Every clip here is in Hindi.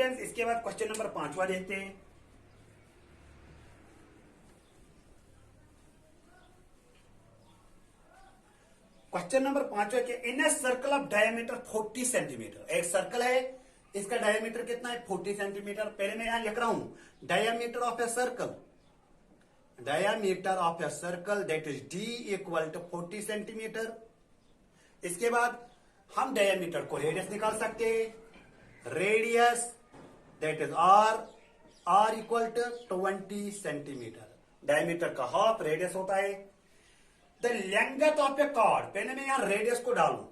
स्टूडेंट्स इसके बाद क्वेश्चन नंबर 5वां देखते हैं। क्वेश्चन नंबर 5वां क्या, in a circle of diameter 40 centimetre, एक सर्कल है, इसका डायमीटर कितना है 40 सेंटीमीटर। पहले मैं यहां लिख रहा हूं diameter of a circle, diameter of a circle that is D equal to 40 centimetre. इसके बाद हम डायमीटर को रेडियस निकाल सकते हैं, radius that is R equal to 20 centimetre. Diameter का हाफ रेडियस होता है। The length of a chord, पहले मैं यहां रेडियस को डालू,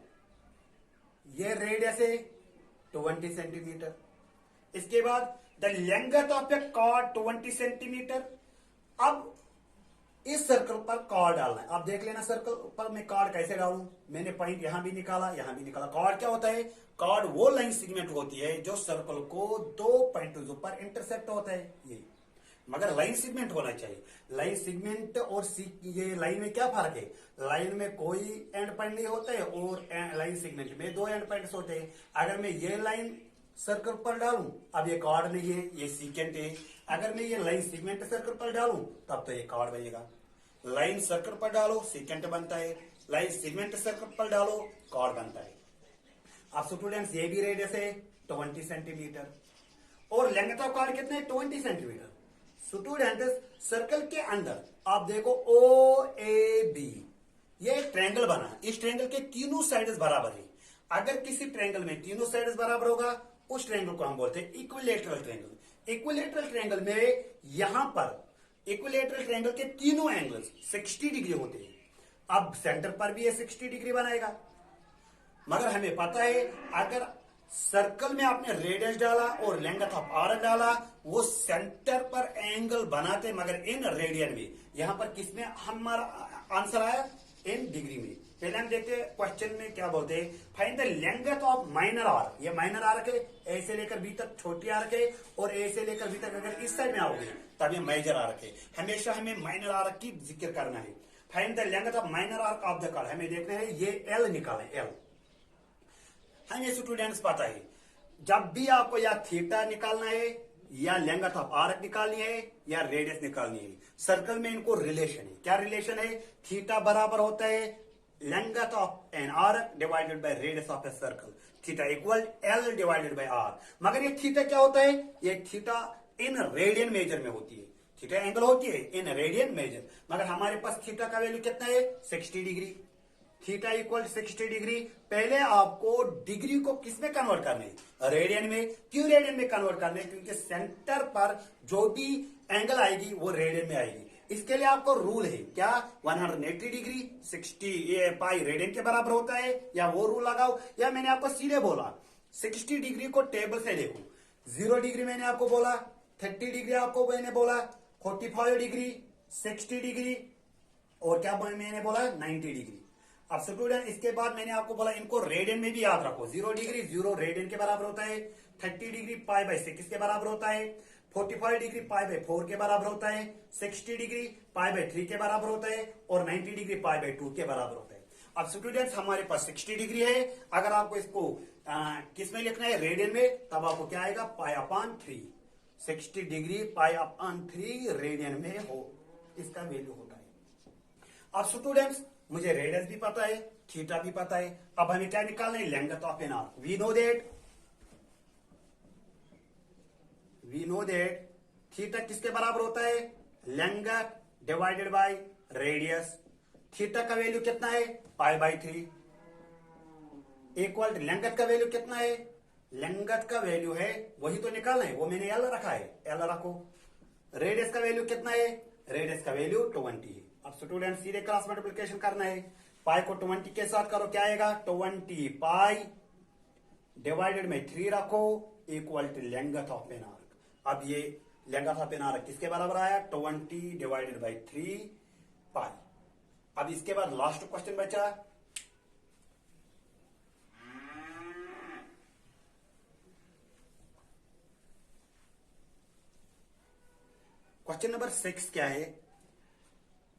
ये रेडियस है 20 सेंटीमीटर। इसके बाद the length of a chord 20 centimetre. अब इस सर्कल पर कॉर्ड डालना है। आप देख लेना सर्कल पर मैं कॉर्ड कैसे डालूं। मैंने पॉइंट यहां भी निकाला, यहां भी निकाला। कॉर्ड क्या होता है, कॉर्ड वो लाइन सेगमेंट होती है जो सर्कल को दो पॉइंटों पर इंटरसेक्ट होता है, ये मगर लाइन सेगमेंट होना चाहिए। लाइन सेगमेंट और ये लाइन में क्या फर्क है, लाइन में कोई एंड पॉइंट नहीं होता है और लाइन सेगमेंट में दो एंड पॉइंट्स होते हैं। अगर मैं ये लाइन सर्कल पर डालूं, अब ये कॉर्ड नहीं है, ये सीकेंट है। अगर मैं ये लाइन सेगमेंट सर्कल पर डालूं तब तो ये कॉर्ड बनेगा। लाइन सर्कल पर डालो सीकेंट बनता है, लाइन सेगमेंट सर्कल पर डालो कॉर्ड बनता है। अब स्टूडेंट्स ये भी रेडियस है 20 सेंटीमीटर और लेंथ ऑफ कॉर्ड कितना है 20 सेंटीमीटर। स्टूडेंट्स सर्कल के अंदर आप देखो ओ ए बी, ये एक ट्रायंगल बना। इस ट्रायंगल के तीनों साइड्स बराबर है। अगर किसी ट्रायंगल में तीनों साइड्स बराबर होगा उस ट्रायंगल को हम बोलते हैं इक्विलेटरल ट्रायंगल। इक्विलेटरल ट्रायंगल में यहां पर इक्विलेटरल ट्रायंगल के तीनों एंगल्स 60 डिग्री होते हैं। अब सेंटर पर भी ये 60 डिग्री बनाएगा, मगर हमें पता है अगर सर्कल में आपने रेडियस डाला और लेंथ ऑफ आर्क डाला वो सेंटर पर एंगल बनाते, मगर इन रेडियन में। यहां पर किसमें हमारा आंसर आया, इन डिग्री में। पहले हम देखते हैं क्वेश्चन में क्या बोलते हैं, find the length of minor arc. ये माइनर आर्क है, ए से लेकर बी तक छोटी आर्क है और ए से लेकर बी तक अगर इस साइड में आओगे तब ये मेजर आर्क है। हमेशा हमें माइनर आर्क की जिक्र करना है। Find the length of minor arc of the chord, हमें देखना है ये एल निकालें, एल। हमें स्टूडेंट्स पता है जब भी आपको या थीटा निकालना है या लेंथ ऑफ आर्क निकालनी है या रेडियस निकालनी है, सर्कल में इनको रिलेशन है। क्या रिलेशन है, थीटा बराबर होता है length of an arc divided by radius of a circle, theta equal L divided by R. मगर ये थीटा क्या होता है, ये थीटा इन रेडियन मेजर में होती है। थीटा एंगल होती है इन रेडियन मेजर, मगर हमारे पास थीटा का वैल्यू कितना है 60 डिग्री। Theta equal 60 degree. पहले आपको डिग्री को किसमें कन्वर्ट करने, रेडियन में। क्यों रेडियन में कन्वर्ट करने, क्योंकि सेंटर पर जो भी एंगल आएगी वो रेडियन में आएगी। इसके लिए आपको रूल है क्या, 180 डिग्री 60 पाई रेडियन के बराबर होता है, या वो रूल लगाओ, या मैंने आपको सीधे बोला 60 डिग्री को टेबल से देखो। 0 डिग्री मैंने आपको बोला, 30 डिग्री आपको मैंने बोला, 45 डिग्री, 60 डिग्री और क्या मैंने बोला 90 डिग्री। अब स्टूडेंट इसके बाद मैंने आपको बोला इनको रेडियन में भी याद रखो। 0 डिग्री 0 रेडियन के बराबर होता है, 30 डिग्री पाई बाय 6 के बराबर होता है, 45 डिग्री पाई बाय 4 के बराबर होता है, 60 डिग्री पाई बाय 3 के बराबर होता है और 90 डिग्री पाई बाय 2 के बराबर होता है। अब स्टूडेंट्स हमारे पास 60 डिग्री है। अगर आपको इसको किस में लिखना है, रेडियन में, तब आपको क्या आएगा पाई upon 3। 60 degree pi upon 3 radian में हो, इसका वैल्यू होता है। अब स्टूडेंट्स मुझे रेडियस भी पता है, थीटा भी पता है। अब हमें क्या निकालना है, length of an arc. We know that theta किसके बराबर होता है, length divided by radius. Theta का वैल्यू कितना है पाई बाय 3 इक्वल लेंथ का वैल्यू कितना है, लेंथ का वैल्यू है वही तो निकालना है, वो मैंने एल रखा है, एल रखो। रेडियस का वैल्यू कितना है, रेडियस का वैल्यू 20 है। अब स्टूडेंट सीधे क्रॉस मल्टीप्लिकेशन करना है, पाई को 20 के साथ करो, क्या आएगा 20 पाई डिवाइडेड में 3 रखो equal to length of an arc. अब ये लेंथ ऑफ एन आर्क किसके बराबर आया, 20 डिवाइडेड बाई 3 पाई। अब इसके बाद लास्ट क्वेश्चन बचा, क्वेश्चन नंबर 6 क्या है,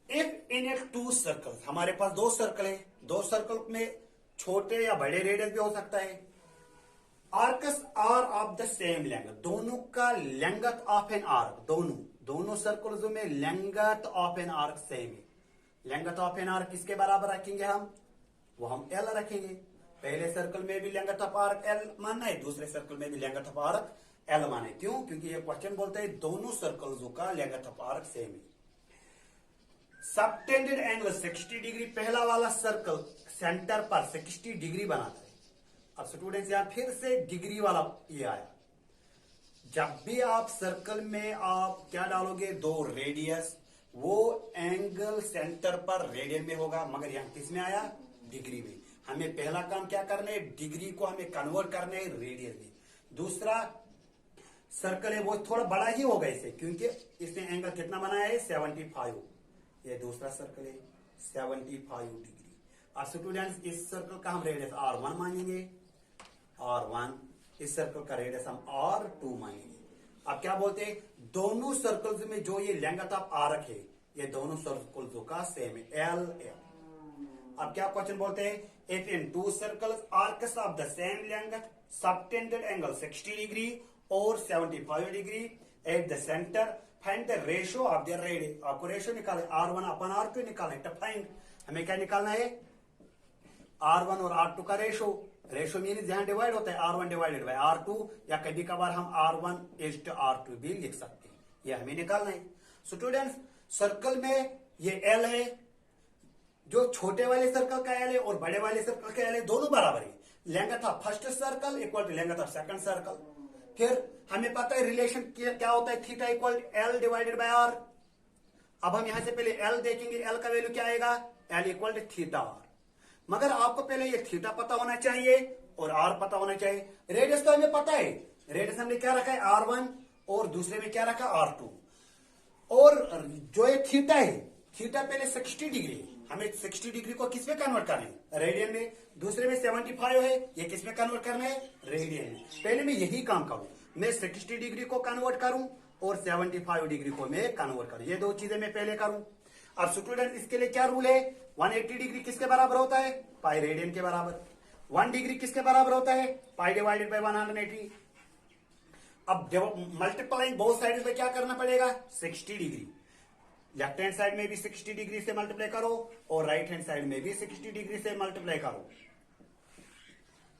इफ इन ए 2 सर्कल, हमारे पास 2 सर्कल है, 2 सर्कल में छोटे या बड़े रेडियस भी हो सकता है। Arcs are of the same length, दोनों का लेंथ ऑफ एन आर्क, दोनों सर्कल्स में length of an arc same है। लेंथ ऑफ एन आर्क किसके बराबर रखेंगे हम, वो हम एल रखेंगे। पहले सर्कल में भी लेंथ ऑफ आर्क एल मानना है, दूसरे सर्कल में भी लेंथ ऑफ आर्क एल माने। क्यों? क्योंकि ये क्वेश्चन बोलता है दोनों सर्कल्स का लेंथ ऑफ आर्क सेम है। सबटेंडेड एंगल 60 डिग्री, पहला वाला सर्कल सेंटर पर 60 डिग्री बनाता है। अब स्टूडेंट्स यहां फिर से डिग्री वाला ये आया। जब भी आप सर्कल में आप क्या डालोगे, दो रेडियस, वो एंगल सेंटर पर रेडियन में होगा, मगर यहां किस में आया, डिग्री में। हमें पहला काम क्या करना है, डिग्री को हमें कन्वर्ट करना है रेडियन में। दूसरा सर्कल है वो थोड़ा बड़ा ही होगा इसे, क्योंकि इसने एंगल कितना बनाया है, 75। ये दूसरा सर्कल है 75 डिग्री। अब स्टूडेंट्स इस सर्कल का हम रेडियस R1 मानेंगे, R1, इस सर्कल का रेडियस हम R2 मानेंगे। अब क्या बोलते हैं, दोनों सर्कल्स में जो ये लेंथ ऑफ आर्क है, ये दोनों सर्कल्स का सेम है, L L। अब क्या क्वेश्चन बोलते हैं, if in to circles arcs of the same length subtended angle 60 degree और 75 degree at the centre, find the ratio of the radius. आपको रेशियो निकाले, R1 अपन R2 निकाले। तो फाइंड, हमें क्या निकालना है, R1 और R2 का रेशियो मीन जहां डिवाइड होता है R1 डिवाइडेड बाय R2, या कभी कभार हम R1:R2 भी लिख सकते हैं, ये हमें निकालना है। स्टूडेंट्स सर्कल में ये L है, जो छोटे वाले सर्कल का L है और बड़े वाले सर्कल का L है, दोनों बराबर है। Length of first circle equal to length of second circle. फिर हमें पता है रिलेशन क्या होता है, theta equal L divided by R। अब हम यहां से पहले L देखेंगे, L का वैल्यू क्या आएगा, L equal to theta R। मगर आपको पहले ये थीटा पता होना चाहिए और R पता होना चाहिए। रेडियस तो हमें पता है, रेडियस हमने क्या रखा है, R1, और दूसरे में क्या रखा, R2। और जो ये थीटा है, थीटा पहले 60 डिग्री है, हमें 60 डिग्री को किस में कन्वर्ट करना है, रेडियन में। दूसरे में 75 है, ये किस में कन्वर्ट करना है, रेडियन में। पहले मैं यही काम करूं, मैं 60 डिग्री को कन्वर्ट करूं और 75 डिग्री को मैं कन्वर्ट करूं, ये दो चीजें मैं पहले करूं। अब स्टूडेंट इसके लिए क्या रूल है, 180 डिग्री किसके बराबर होता है, पाई रेडियन के बराबर। 1 डिग्री किसके बराबर होता है, पाई डिवाइडेड बाय 180। अब मल्टीप्लाइंग बोथ साइड में क्या करना पड़ेगा, 60 डिग्री। लेफ्ट हैंड साइड में भी 60 डिग्री से मल्टीप्लाई करो और राइट हैंड साइड में भी 60 डिग्री से मल्टीप्लाई करो।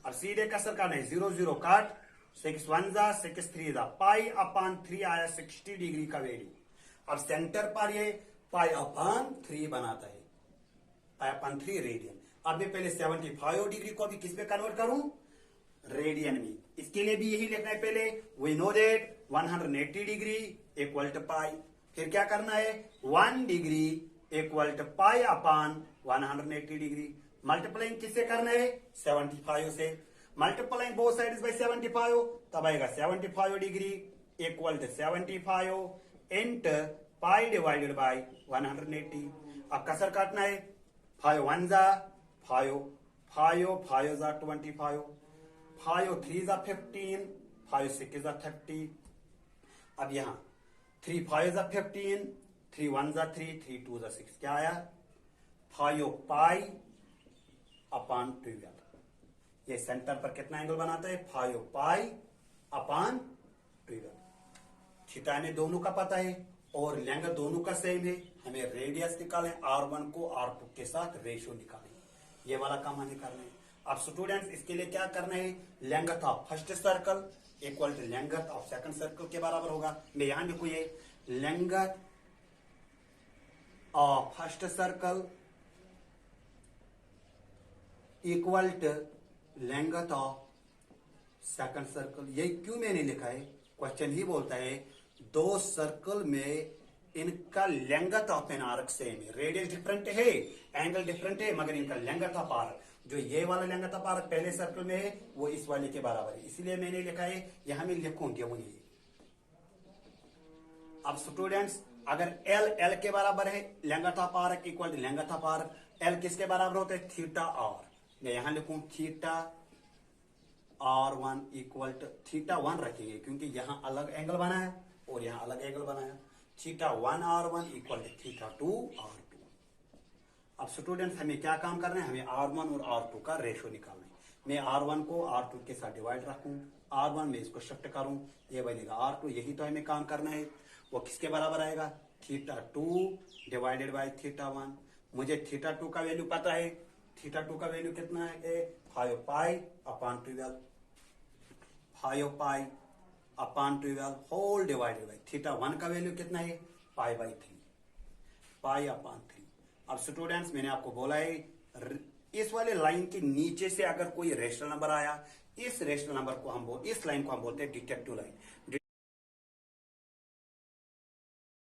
अब सीधे कसर करना है, 0 0 काट, 6 1 जा 6 3 जा, पाई अपान 3 आया 60 डिग्री का वैल्यू। अब सेंटर पर ये पाई अपान 3 बनाता है, पाई अपान 3 रेडियन। अब मैं पहले 75 डिग्री को भी किस में कन्वर्ट करूं, रेडियन में। इसके लिए भी यही लिखना है पहले, we know that 180 degree equal to pi. फिर क्या करना है, 1 degree equal to pi upon 180 degree. Multiplying किससे करना है, 75 से। मल्टीप्लाइंग बोथ साइड्स बाय 75, तब आएगा 75 degree equal to 75 into pi divided by 180। अब कसर काटना है, 5 1 जा 5, 5 5 जा 25, 5 3 जा 15, 5 6 जा 30। अब यहां 3 5 जा 15, 3 1 जा 3, 3 2 जा 6, क्या आया, 5 पाई अपान 12। ये सेंटर पर कितना एंगल बनाता है, 5 पाई अपान 12। थीटा हमें दोनों का पता है और लेंथ दोनों का सेम है। हमें रेडियस निकालें, R1 को R2 के साथ रेशियो निकालें, ये वाला काम हमें करना है। अब स्टूडेंट्स इसके लिए क्या करना है, length of first circle equal to length of second circle के बराबर होगा। मैं यहां लिखू ये length of first circle equal to length of second circle. ये क्यों मैंने लिखा है, क्वेश्चन ही बोलता है दो सर्कल में इनका length of an arc same है, रेडियस डिफरेंट है, एंगल डिफरेंट है, मगर इनका लेंथ ऑफ आर्क, जो ये वाला लेंथ ऑफ आर्क पहले सर्कल में है वो इस वाले के बराबर है, इसलिए मैंने लिखा है, यहां मैं लिखूंगी वो नहीं। अब स्टूडेंट्स अगर L के बराबर है, length of arc equal to length of arc, L किसके बराबर होता है, थीटा R। मैं यहां लिखूं theta R1 equal to theta 1 रखेंगे, क्योंकि यहां अलग एंगल बनाया और यहां अलग एंगल बनाया। Theta 1 R1 equal to theta 2 R2। अब स्टूडेंट्स हमें क्या काम करना है, हमें R1 और R2 का रेशियो निकालना है। मैं R1 को R2 के साथ डिवाइड रखूं, R1 में इसको शिफ्ट करूं, ये बनेगा R2। यही तो हमें काम करना है। वो किसके बराबर आएगा? θ2 डिवाइडेड बाय θ1। मुझे θ2 का वैल्यू पता है। θ2 का वैल्यू कितना है? 5 pi upon 12, 5 pi upon 12 whole divided by θ1 का वैल्यू कितना है? Pi by 3, pi upon 3। अब स्टूडेंट्स, मैंने आपको बोला है इस वाले लाइन के नीचे से अगर कोई रेशनल नंबर आया, इस रेशनल नंबर को हम इस लाइन को हम बोलते हैं डिटेक्टिव लाइन।